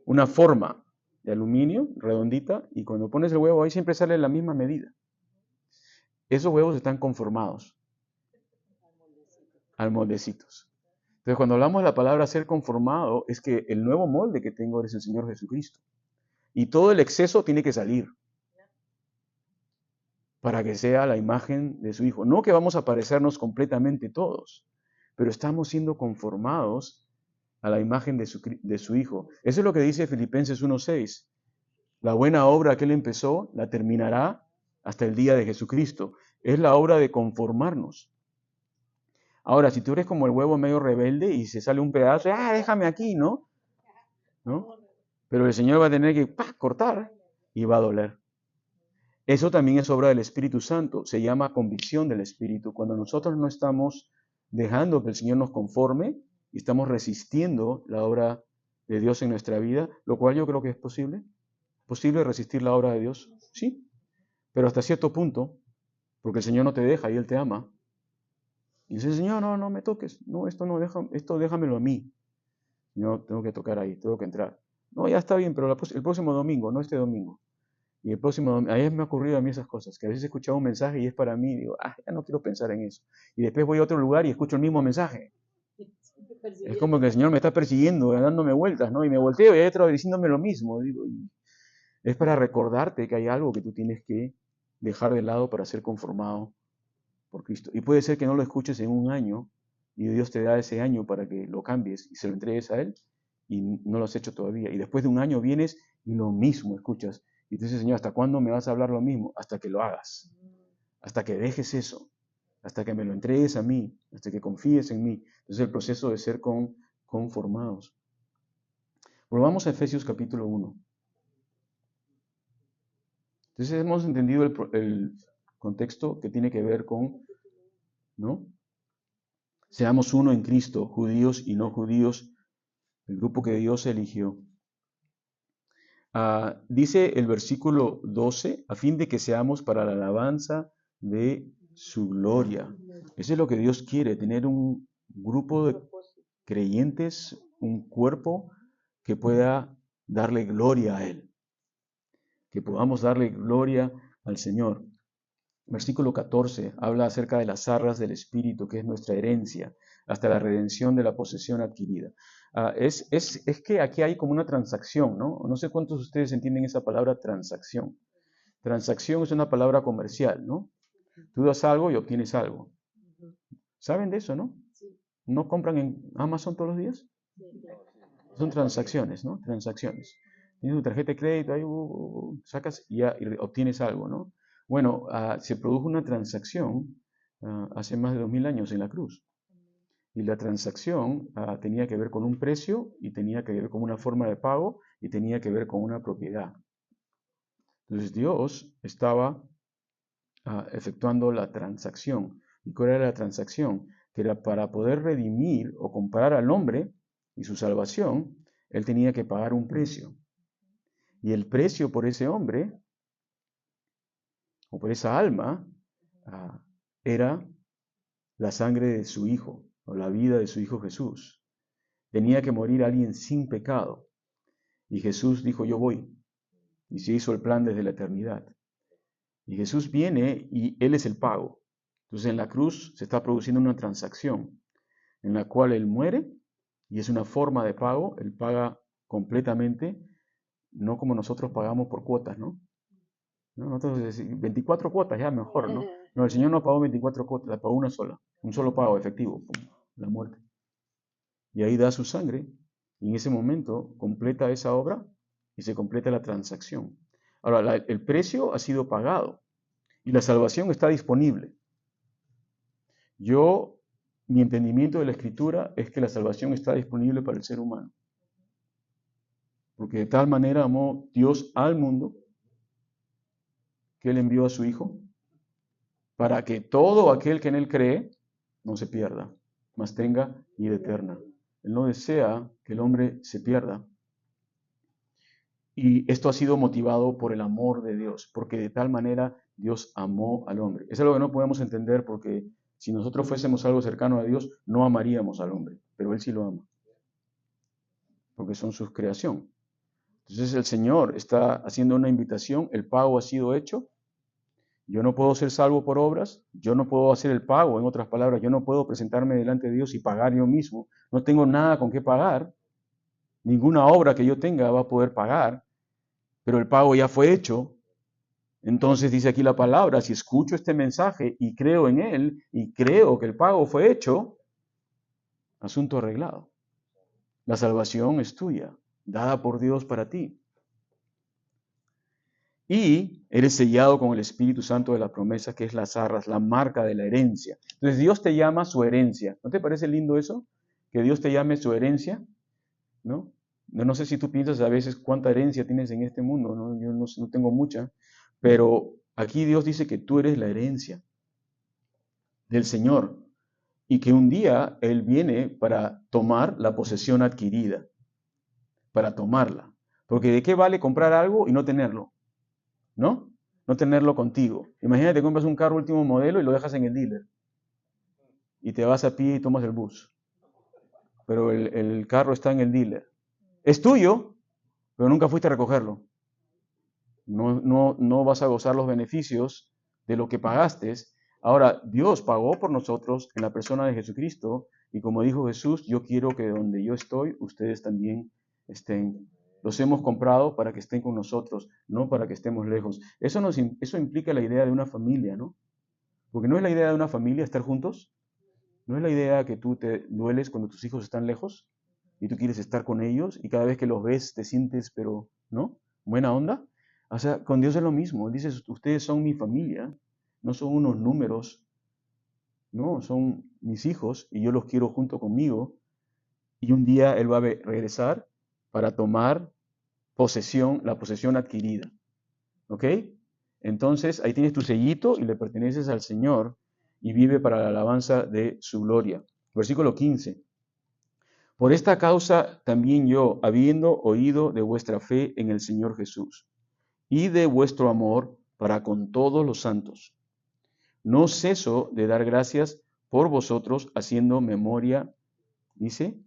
una forma de aluminio redondita, y cuando pones el huevo ahí siempre sale la misma medida. Esos huevos están conformados al moldecitos. Entonces, cuando hablamos de la palabra ser conformado, es que el nuevo molde que tengo es el Señor Jesucristo. Y todo el exceso tiene que salir para que sea la imagen de su Hijo. No que vamos a parecernos completamente todos, pero estamos siendo conformados a la imagen de su Hijo. Eso es lo que dice Filipenses 1:6. La buena obra que Él empezó la terminará hasta el día de Jesucristo. Es la obra de conformarnos. Ahora, si tú eres como el huevo medio rebelde y se sale un pedazo, déjame aquí, ¿no? ¿No? Pero el Señor va a tener que cortar y va a doler. Eso también es obra del Espíritu Santo, se llama convicción del Espíritu. Cuando nosotros no estamos dejando que el Señor nos conforme y estamos resistiendo la obra de Dios en nuestra vida, lo cual yo creo que es posible. ¿Posible resistir la obra de Dios? Sí, pero hasta cierto punto, porque el Señor no te deja y Él te ama. Y dice, Señor, no me toques, no, esto déjamelo a mí. Yo tengo que tocar ahí, tengo que entrar. No, ya está bien, pero el próximo domingo, no este domingo. Y el próximo domingo, ahí me ha ocurrido a mí esas cosas, que a veces he escuchado un mensaje y es para mí, y digo, ya no quiero pensar en eso. Y después voy a otro lugar y escucho el mismo mensaje. Es como que el Señor me está persiguiendo, dándome vueltas, ¿no? Y me volteo y hay otro diciéndome lo mismo. Digo, y es para recordarte que hay algo que tú tienes que dejar de lado para ser conformado por Cristo. Y puede ser que no lo escuches en un año y Dios te da ese año para que lo cambies y se lo entregues a Él y no lo has hecho todavía. Y después de un año vienes y lo mismo escuchas. Y te dice, Señor, ¿hasta cuándo me vas a hablar lo mismo? Hasta que lo hagas, hasta que dejes eso, hasta que me lo entregues a mí, hasta que confíes en mí. Entonces el proceso de ser conformados. Volvamos a Efesios capítulo 1. Entonces hemos entendido el contexto que tiene que ver con, ¿no? Seamos uno en Cristo, judíos y no judíos, el grupo que Dios eligió. Dice el versículo 12, a fin de que seamos para la alabanza de su gloria. Eso es lo que Dios quiere, tener un grupo de creyentes, un cuerpo que pueda darle gloria a Él, que podamos darle gloria al Señor. Versículo 14 habla acerca de las arras del Espíritu, que es nuestra herencia, hasta la redención de la posesión adquirida. Es que aquí hay como una transacción, ¿no? No sé cuántos de ustedes entienden esa palabra transacción. Transacción es una palabra comercial, ¿no? Tú das algo y obtienes algo. ¿Saben de eso, no? ¿No compran en Amazon todos los días? Son transacciones, ¿no? Transacciones. Tienes tu tarjeta de crédito, ahí sacas y ya y obtienes algo, ¿no? Bueno, se produjo una transacción hace más de 2000 años en la cruz. Y la transacción tenía que ver con un precio y tenía que ver con una forma de pago y tenía que ver con una propiedad. Entonces Dios estaba efectuando la transacción. ¿Y cuál era la transacción? Que era para poder redimir o comprar al hombre y su salvación, él tenía que pagar un precio. Y el precio por ese hombre o por esa alma era la sangre de su Hijo o la vida de su Hijo Jesús. Tenía que morir alguien sin pecado. Y Jesús dijo, yo voy. Y se hizo el plan desde la eternidad. Y Jesús viene y Él es el pago. Entonces en la cruz se está produciendo una transacción en la cual Él muere y es una forma de pago. Él paga completamente, no como nosotros pagamos por cuotas, ¿no? Nosotros 24 cuotas, ya mejor, ¿no? No, el Señor no pagó 24 cuotas, la pagó una sola, un solo pago efectivo, ¡pum!, la muerte. Y ahí da su sangre y en ese momento completa esa obra y se completa la transacción. Ahora, el precio ha sido pagado y la salvación está disponible. Mi entendimiento de la Escritura es que la salvación está disponible para el ser humano. Porque de tal manera amó Dios al mundo que Él envió a su Hijo para que todo aquel que en Él cree no se pierda, mas tenga vida eterna. Él no desea que el hombre se pierda. Y esto ha sido motivado por el amor de Dios, porque de tal manera Dios amó al hombre. Es algo que no podemos entender porque si nosotros fuésemos algo cercano a Dios, no amaríamos al hombre, pero Él sí lo ama, porque son su creación. Entonces el Señor está haciendo una invitación, el pago ha sido hecho. Yo no puedo ser salvo por obras, yo no puedo hacer el pago, en otras palabras, yo no puedo presentarme delante de Dios y pagar yo mismo, no tengo nada con qué pagar, ninguna obra que yo tenga va a poder pagar, pero el pago ya fue hecho. Entonces dice aquí la palabra, si escucho este mensaje y creo en él y creo que el pago fue hecho, asunto arreglado. La salvación es tuya, dada por Dios para ti. Y eres sellado con el Espíritu Santo de la promesa, que es las arras, la marca de la herencia. Entonces Dios te llama su herencia. ¿No te parece lindo eso? Que Dios te llame su herencia, ¿no? No sé si tú piensas a veces cuánta herencia tienes en este mundo, ¿no? Yo no tengo mucha, pero aquí Dios dice que tú eres la herencia del Señor y que un día Él viene para tomar la posesión adquirida, para tomarla. Porque ¿de qué vale comprar algo y no tenerlo? ¿No? No tenerlo contigo. Imagínate, compras un carro último modelo y lo dejas en el dealer. Y te vas a pie y tomas el bus. Pero el carro está en el dealer. Es tuyo, pero nunca fuiste a recogerlo. No vas a gozar los beneficios de lo que pagaste. Ahora, Dios pagó por nosotros en la persona de Jesucristo. Y como dijo Jesús, yo quiero que donde yo estoy, ustedes también estén. Los hemos comprado para que estén con nosotros, no para que estemos lejos. Eso implica la idea de una familia, ¿no? Porque no es la idea de una familia estar juntos. No es la idea que tú te dueles cuando tus hijos están lejos y tú quieres estar con ellos y cada vez que los ves te sientes, pero, ¿no? Buena onda. O sea, con Dios es lo mismo. Él dice, ustedes son mi familia, no son unos números, no, son mis hijos y yo los quiero junto conmigo. Y un día Él va a regresar para tomar posesión, la posesión adquirida. ¿Ok? Entonces, ahí tienes tu sellito y le perteneces al Señor y vive para la alabanza de su gloria. Versículo 15. Por esta causa también yo, habiendo oído de vuestra fe en el Señor Jesús y de vuestro amor para con todos los santos, no ceso de dar gracias por vosotros, haciendo memoria, dice,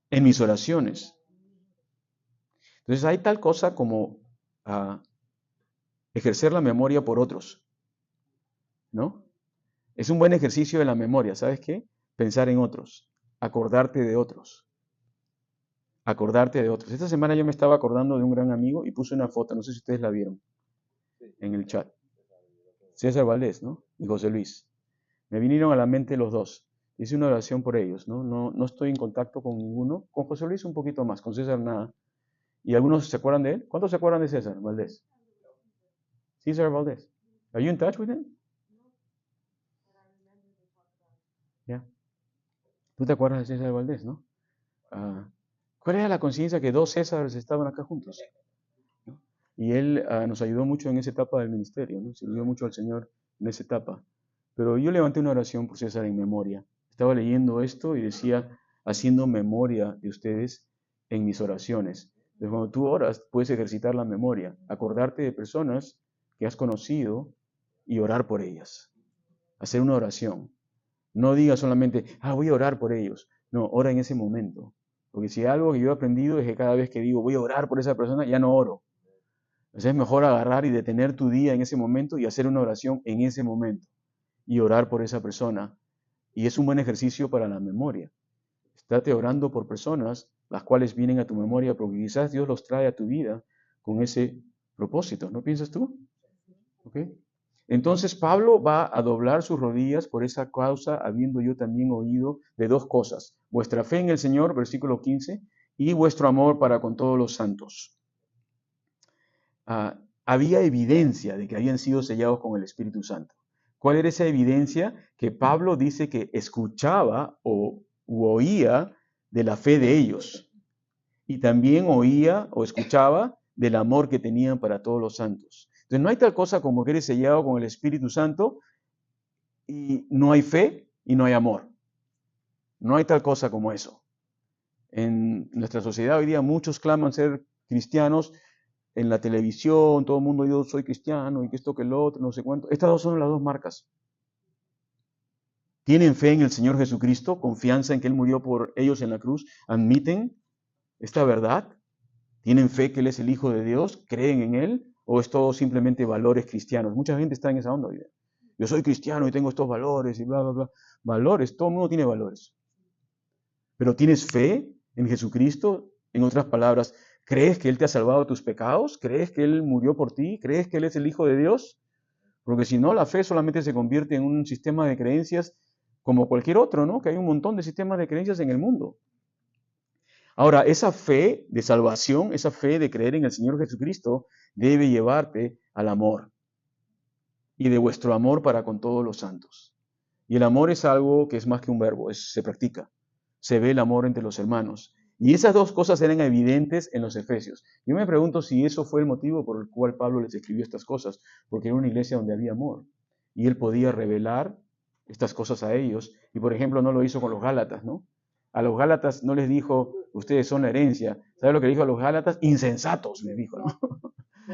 en mis oraciones. Entonces hay tal cosa como ejercer la memoria por otros, ¿no? Es un buen ejercicio de la memoria, ¿sabes qué? Pensar en otros, acordarte de otros, acordarte de otros. Esta semana yo me estaba acordando de un gran amigo y puse una foto, no sé si ustedes la vieron en el chat. César Valdés, ¿no? Y José Luis. Me vinieron a la mente los dos. Hice una oración por ellos, ¿no? No estoy en contacto con ninguno. Con José Luis un poquito más, con César nada. ¿Y algunos se acuerdan de él? ¿Cuántos se acuerdan de César Valdés? César Valdés. Are you in touch with him? Yeah. ¿Tú te acuerdas de César Valdés, no? ¿Cuál era la conciencia que dos Césares estaban acá juntos? ¿No? Y él nos ayudó mucho en esa etapa del ministerio, ¿no? Sirvió mucho al Señor en esa etapa. Pero yo levanté una oración por César en memoria. Estaba leyendo esto y decía, haciendo memoria de ustedes en mis oraciones. Entonces, cuando tú oras, puedes ejercitar la memoria, acordarte de personas que has conocido y orar por ellas. Hacer una oración. No digas solamente, voy a orar por ellos. No, ora en ese momento. Porque si algo que yo he aprendido es que cada vez que digo, voy a orar por esa persona, ya no oro. Entonces es mejor agarrar y detener tu día en ese momento y hacer una oración en ese momento. Y orar por esa persona. Y es un buen ejercicio para la memoria. Estate orando por personas las cuales vienen a tu memoria porque quizás Dios los trae a tu vida con ese propósito. ¿No piensas tú? ¿Ok? Entonces Pablo va a doblar sus rodillas por esa causa, habiendo yo también oído de dos cosas: vuestra fe en el Señor, versículo 15, y vuestro amor para con todos los santos. Había evidencia de que habían sido sellados con el Espíritu Santo. ¿Cuál era esa evidencia? Que Pablo dice que escuchaba u oía de la fe de ellos. Y también oía o escuchaba del amor que tenían para todos los santos. Entonces no hay tal cosa como que eres sellado con el Espíritu Santo y no hay fe y no hay amor. No hay tal cosa como eso. En nuestra sociedad hoy día muchos claman ser cristianos. En la televisión, todo el mundo, yo soy cristiano y que esto, que lo otro, no sé cuánto. Estas dos son las dos marcas. Tienen fe en el Señor Jesucristo, confianza en que Él murió por ellos en la cruz, admiten esta verdad, tienen fe que Él es el Hijo de Dios, creen en Él, o es todo simplemente valores cristianos. Mucha gente está en esa onda hoy día. Yo soy cristiano y tengo estos valores y bla, bla, bla. Valores, todo el mundo tiene valores. Pero ¿tienes fe en Jesucristo? En otras palabras, ¿crees que Él te ha salvado de tus pecados? ¿Crees que Él murió por ti? ¿Crees que Él es el Hijo de Dios? Porque si no, la fe solamente se convierte en un sistema de creencias como cualquier otro, ¿no? Que hay un montón de sistemas de creencias en el mundo. Ahora, esa fe de salvación, esa fe de creer en el Señor Jesucristo, debe llevarte al amor. Y de vuestro amor para con todos los santos. Y el amor es algo que es más que un verbo, se practica. Se ve el amor entre los hermanos. Y esas dos cosas eran evidentes en los Efesios. Yo me pregunto si eso fue el motivo por el cual Pablo les escribió estas cosas, porque era una iglesia donde había amor. Y él podía revelar estas cosas a ellos. Y por ejemplo, no lo hizo con los Gálatas, ¿no? A los Gálatas no les dijo, ustedes son la herencia. ¿Sabe lo que le dijo a los Gálatas? Insensatos, les dijo, ¿no?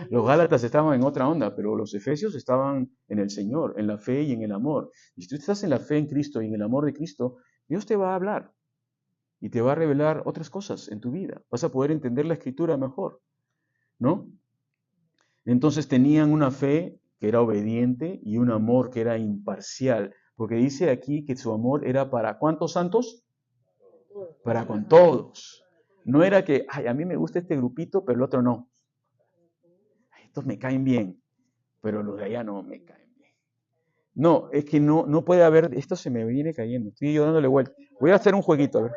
Los Gálatas estaban en otra onda, pero los Efesios estaban en el Señor, en la fe y en el amor. Y si tú estás en la fe en Cristo y en el amor de Cristo, Dios te va a hablar y te va a revelar otras cosas en tu vida. Vas a poder entender la Escritura mejor, ¿no? Entonces tenían una fe que era obediente y un amor que era imparcial, porque dice aquí que su amor era para ¿cuántos santos? Para con todos. No era que, a mí me gusta este grupito, pero el otro no. Estos me caen bien, pero los de allá no me caen bien. No, es que no puede haber, esto se me viene cayendo, estoy yo dándole vuelta. Voy a hacer un jueguito, a ver.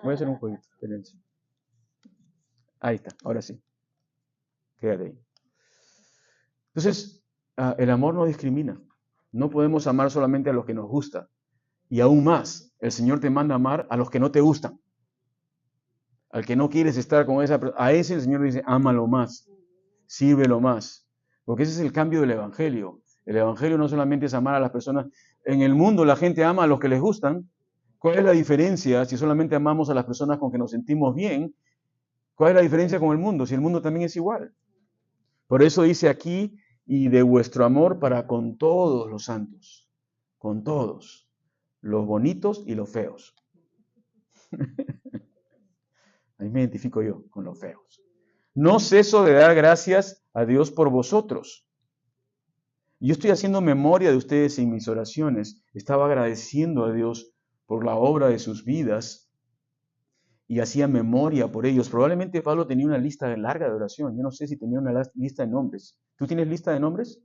Voy a hacer un jueguito, espérense. Ahí está, ahora sí. Quédate ahí. Entonces, el amor no discrimina. No podemos amar solamente a los que nos gusta. Y aún más, el Señor te manda a amar a los que no te gustan. Al que no quieres estar con esa persona, a ese el Señor dice, ámalo más, sírvelo más. Porque ese es el cambio del Evangelio. El Evangelio no solamente es amar a las personas. En el mundo la gente ama a los que les gustan. ¿Cuál es la diferencia si solamente amamos a las personas con que nos sentimos bien? ¿Cuál es la diferencia con el mundo? Si el mundo también es igual. Por eso dice aquí, y de vuestro amor para con todos los santos, con todos, los bonitos y los feos. Ahí me identifico yo con los feos. No ceso de dar gracias a Dios por vosotros. Yo estoy haciendo memoria de ustedes en mis oraciones. Estaba agradeciendo a Dios por la obra de sus vidas y hacía memoria por ellos. Probablemente Pablo tenía una lista larga de oración. Yo no sé si tenía una lista de nombres. ¿Tú tienes lista de nombres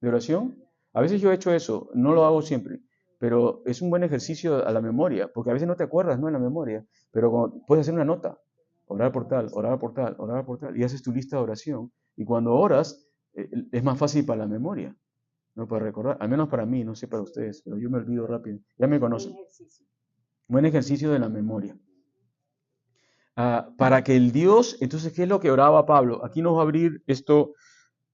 de oración? A veces yo he hecho eso, no lo hago siempre, pero es un buen ejercicio a la memoria, porque a veces no te acuerdas, ¿no? En la memoria, pero puedes hacer una nota, orar por tal, orar por tal, orar por tal, y haces tu lista de oración. Y cuando oras, es más fácil para la memoria, no para recordar, al menos para mí, no sé para ustedes, pero yo me olvido rápido. Ya me conocen. Buen ejercicio de la memoria. Para que el Dios, entonces, ¿qué es lo que oraba Pablo? Aquí nos va a abrir esto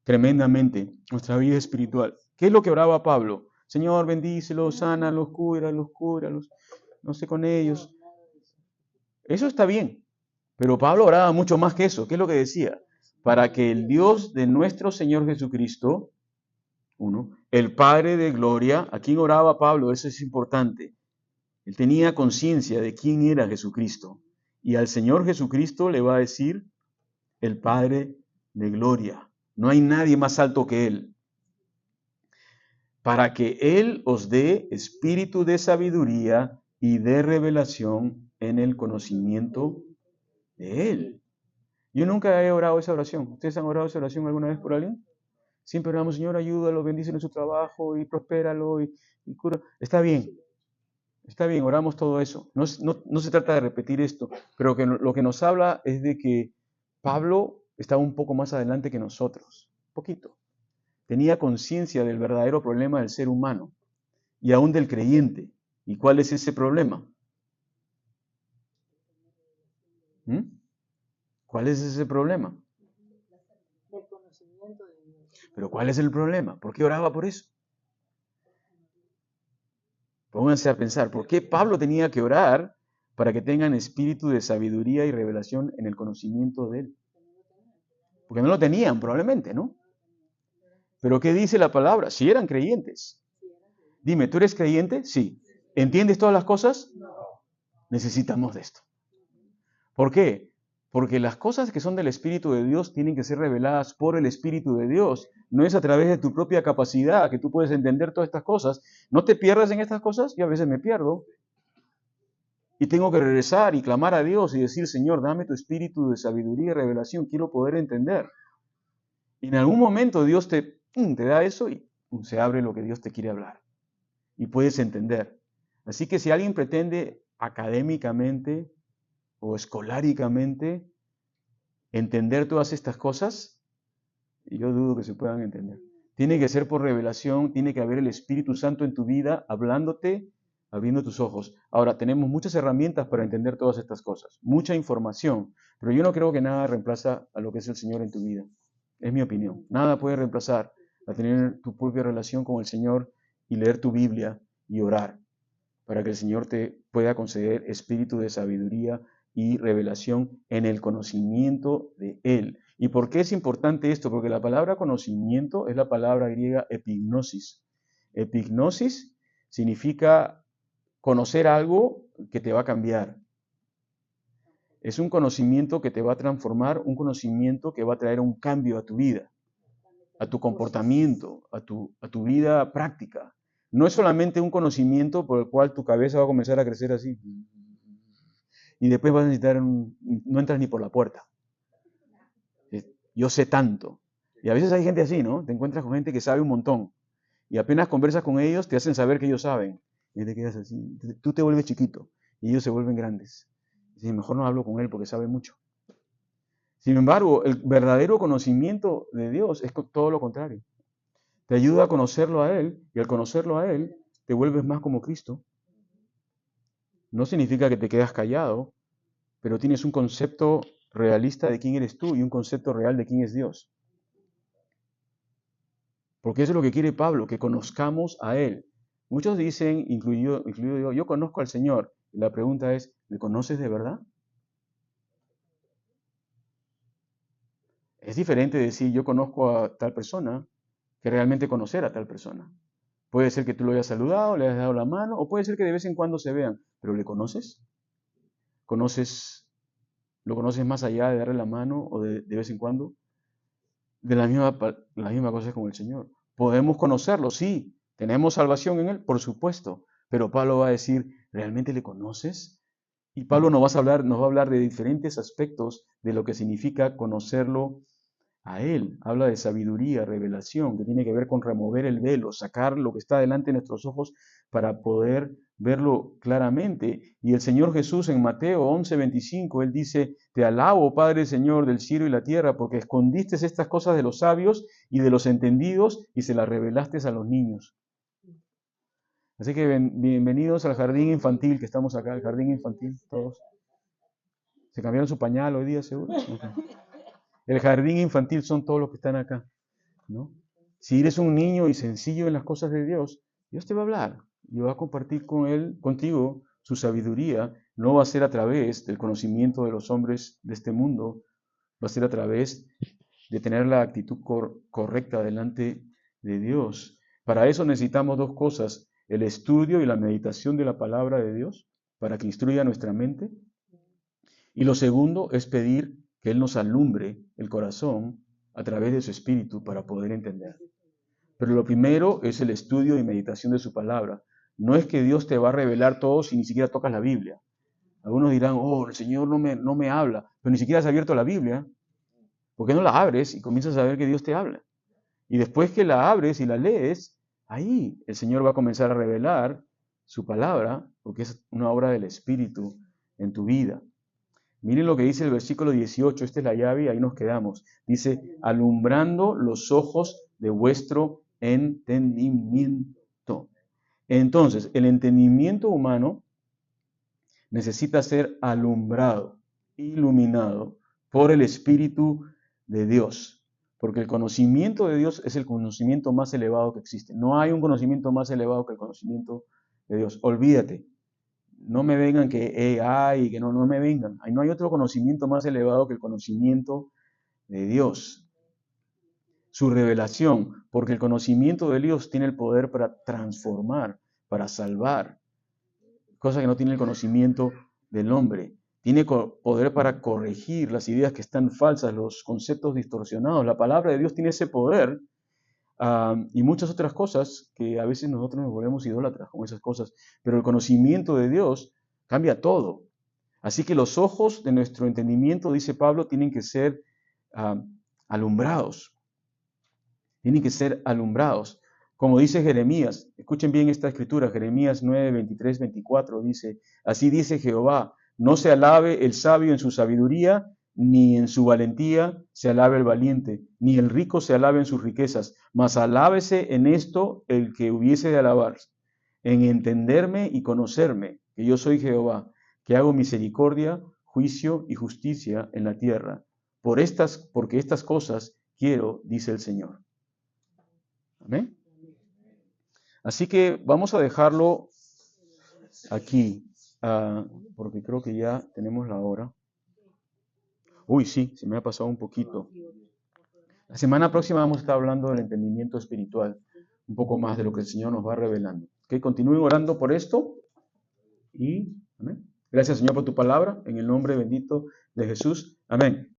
tremendamente, nuestra vida espiritual. ¿Qué es lo que oraba Pablo? Señor, bendícelos, sánalos, cúralos, no sé con ellos. Eso está bien, pero Pablo oraba mucho más que eso. ¿Qué es lo que decía? Para que el Dios de nuestro Señor Jesucristo, el Padre de gloria, ¿a quién oraba Pablo? Eso es importante. Él tenía conciencia de quién era Jesucristo. Y al Señor Jesucristo le va a decir el Padre de gloria. No hay nadie más alto que Él. Para que Él os dé espíritu de sabiduría y de revelación en el conocimiento de Él. Yo nunca he orado esa oración. ¿Ustedes han orado esa oración alguna vez por alguien? Siempre oramos, Señor, ayúdalo, bendícelo en su trabajo y prospéralo y cura. Está bien, oramos todo eso. No se trata de repetir esto, pero lo que nos habla es de que Pablo estaba un poco más adelante que nosotros, poquito. Tenía conciencia del verdadero problema del ser humano y aún del creyente. ¿Y cuál es ese problema? ¿Mm? ¿Cuál es ese problema? Pero ¿cuál es el problema? ¿Por qué oraba por eso? Pónganse a pensar, ¿por qué Pablo tenía que orar para que tengan espíritu de sabiduría y revelación en el conocimiento de él? Porque no lo tenían, probablemente, ¿no? Pero ¿qué dice la palabra? Si eran creyentes. Dime, ¿tú eres creyente? Sí. ¿Entiendes todas las cosas? Necesitamos de esto. ¿Por qué? Porque las cosas que son del Espíritu de Dios tienen que ser reveladas por el Espíritu de Dios. No es a través de tu propia capacidad que tú puedes entender todas estas cosas. No te pierdas en estas cosas. Yo a veces me pierdo. Y tengo que regresar y clamar a Dios y decir, Señor, dame tu espíritu de sabiduría y revelación. Quiero poder entender. Y en algún momento Dios te da eso y se abre lo que Dios te quiere hablar. Y puedes entender. Así que si alguien pretende académicamente o escoláricamente entender todas estas cosas, yo dudo que se puedan entender. Tiene que ser por revelación, tiene que haber el Espíritu Santo en tu vida hablándote, abriendo tus ojos. Ahora, tenemos muchas herramientas para entender todas estas cosas, mucha información, pero yo no creo que nada reemplaza a lo que es el Señor en tu vida. Es mi opinión. Nada puede reemplazar a tener tu propia relación con el Señor y leer tu Biblia y orar para que el Señor te pueda conceder espíritu de sabiduría y revelación en el conocimiento de Él. ¿Y por qué es importante esto? Porque la palabra conocimiento es la palabra griega epignosis. Epignosis significa conocer algo que te va a cambiar. Es un conocimiento que te va a transformar, un conocimiento que va a traer un cambio a tu vida, a tu comportamiento, a tu vida práctica. No es solamente un conocimiento por el cual tu cabeza va a comenzar a crecer así. Y después vas a necesitar no entras ni por la puerta. Yo sé tanto. Y a veces hay gente así, ¿no? Te encuentras con gente que sabe un montón. Y apenas conversas con ellos, te hacen saber que ellos saben. Y te quedas así. Tú te vuelves chiquito y ellos se vuelven grandes. Y mejor no hablo con él porque sabe mucho. Sin embargo, el verdadero conocimiento de Dios es todo lo contrario. Te ayuda a conocerlo a Él, y al conocerlo a Él, te vuelves más como Cristo. No significa que te quedas callado, pero tienes un concepto realista de quién eres tú y un concepto real de quién es Dios. Porque eso es lo que quiere Pablo, que conozcamos a Él. Muchos dicen, incluido yo conozco al Señor. Y la pregunta es, ¿le conoces de verdad? Es diferente decir, yo conozco a tal persona, que realmente conocer a tal persona. Puede ser que tú lo hayas saludado, le hayas dado la mano, o puede ser que de vez en cuando se vean, pero ¿le conoces? ¿Conoces, lo conoces más allá de darle la mano o de vez en cuando? De la misma cosa es con el Señor. Podemos conocerlo, sí. ¿Tenemos salvación en Él? Por supuesto. Pero Pablo va a decir, ¿realmente le conoces? Y Pablo nos va a hablar de diferentes aspectos de lo que significa conocerlo a Él. Habla de sabiduría, revelación, que tiene que ver con remover el velo, sacar lo que está delante de nuestros ojos para poder verlo claramente. Y el Señor Jesús en Mateo 11:25, Él dice, te alabo, Padre Señor del cielo y la tierra, porque escondiste estas cosas de los sabios y de los entendidos y se las revelaste a los niños. Así que bienvenidos al jardín infantil, que estamos acá, el jardín infantil, todos. ¿Se cambiaron su pañal hoy día, seguro? Okay. El jardín infantil son todos los que están acá, ¿no? Si eres un niño y sencillo en las cosas de Dios, Dios te va a hablar y va a compartir con él, contigo, su sabiduría. No va a ser a través del conocimiento de los hombres de este mundo, va a ser a través de tener la actitud correcta delante de Dios. Para eso necesitamos dos cosas, el estudio y la meditación de la palabra de Dios, para que instruya nuestra mente. Y lo segundo es pedir que Él nos alumbre el corazón a través de su espíritu para poder entender. Pero lo primero es el estudio y meditación de su palabra. No es que Dios te va a revelar todo si ni siquiera tocas la Biblia. Algunos dirán, oh, el Señor no me habla, pero ni siquiera has abierto la Biblia. ¿Por qué no la abres y comienzas a ver que Dios te habla? Y después que la abres y la lees, ahí el Señor va a comenzar a revelar su palabra, porque es una obra del Espíritu en tu vida. Miren lo que dice el versículo 18, esta es la llave y ahí nos quedamos. Dice, alumbrando los ojos de vuestro entendimiento. Entonces, el entendimiento humano necesita ser alumbrado, iluminado por el Espíritu de Dios. Porque el conocimiento de Dios es el conocimiento más elevado que existe. No hay un conocimiento más elevado que el conocimiento de Dios. Olvídate. No me vengan que hay, que no me vengan. No hay otro conocimiento más elevado que el conocimiento de Dios. Su revelación, porque el conocimiento de Dios tiene el poder para transformar, para salvar, cosa que no tiene el conocimiento del hombre. Tiene poder para corregir las ideas que están falsas, los conceptos distorsionados. La palabra de Dios tiene ese poder. Y muchas otras cosas que a veces nosotros nos volvemos idólatras con esas cosas, pero el conocimiento de Dios cambia todo. Así que los ojos de nuestro entendimiento, dice Pablo, tienen que ser alumbrados. Tienen que ser alumbrados. Como dice Jeremías, escuchen bien esta escritura, Jeremías 9, 23, 24, dice, así dice Jehová, no se alabe el sabio en su sabiduría, ni en su valentía se alabe el valiente, ni el rico se alabe en sus riquezas, mas alábese en esto el que hubiese de alabar, en entenderme y conocerme, que yo soy Jehová, que hago misericordia, juicio y justicia en la tierra. Porque estas cosas quiero, dice el Señor. Amén. Así que vamos a dejarlo aquí, porque creo que ya tenemos la hora. Uy, sí, se me ha pasado un poquito. La semana próxima vamos a estar hablando del entendimiento espiritual, un poco más de lo que el Señor nos va revelando. ¿Ok? Continúen orando por esto y amén. Gracias, Señor, por tu palabra, en el nombre bendito de Jesús. Amén.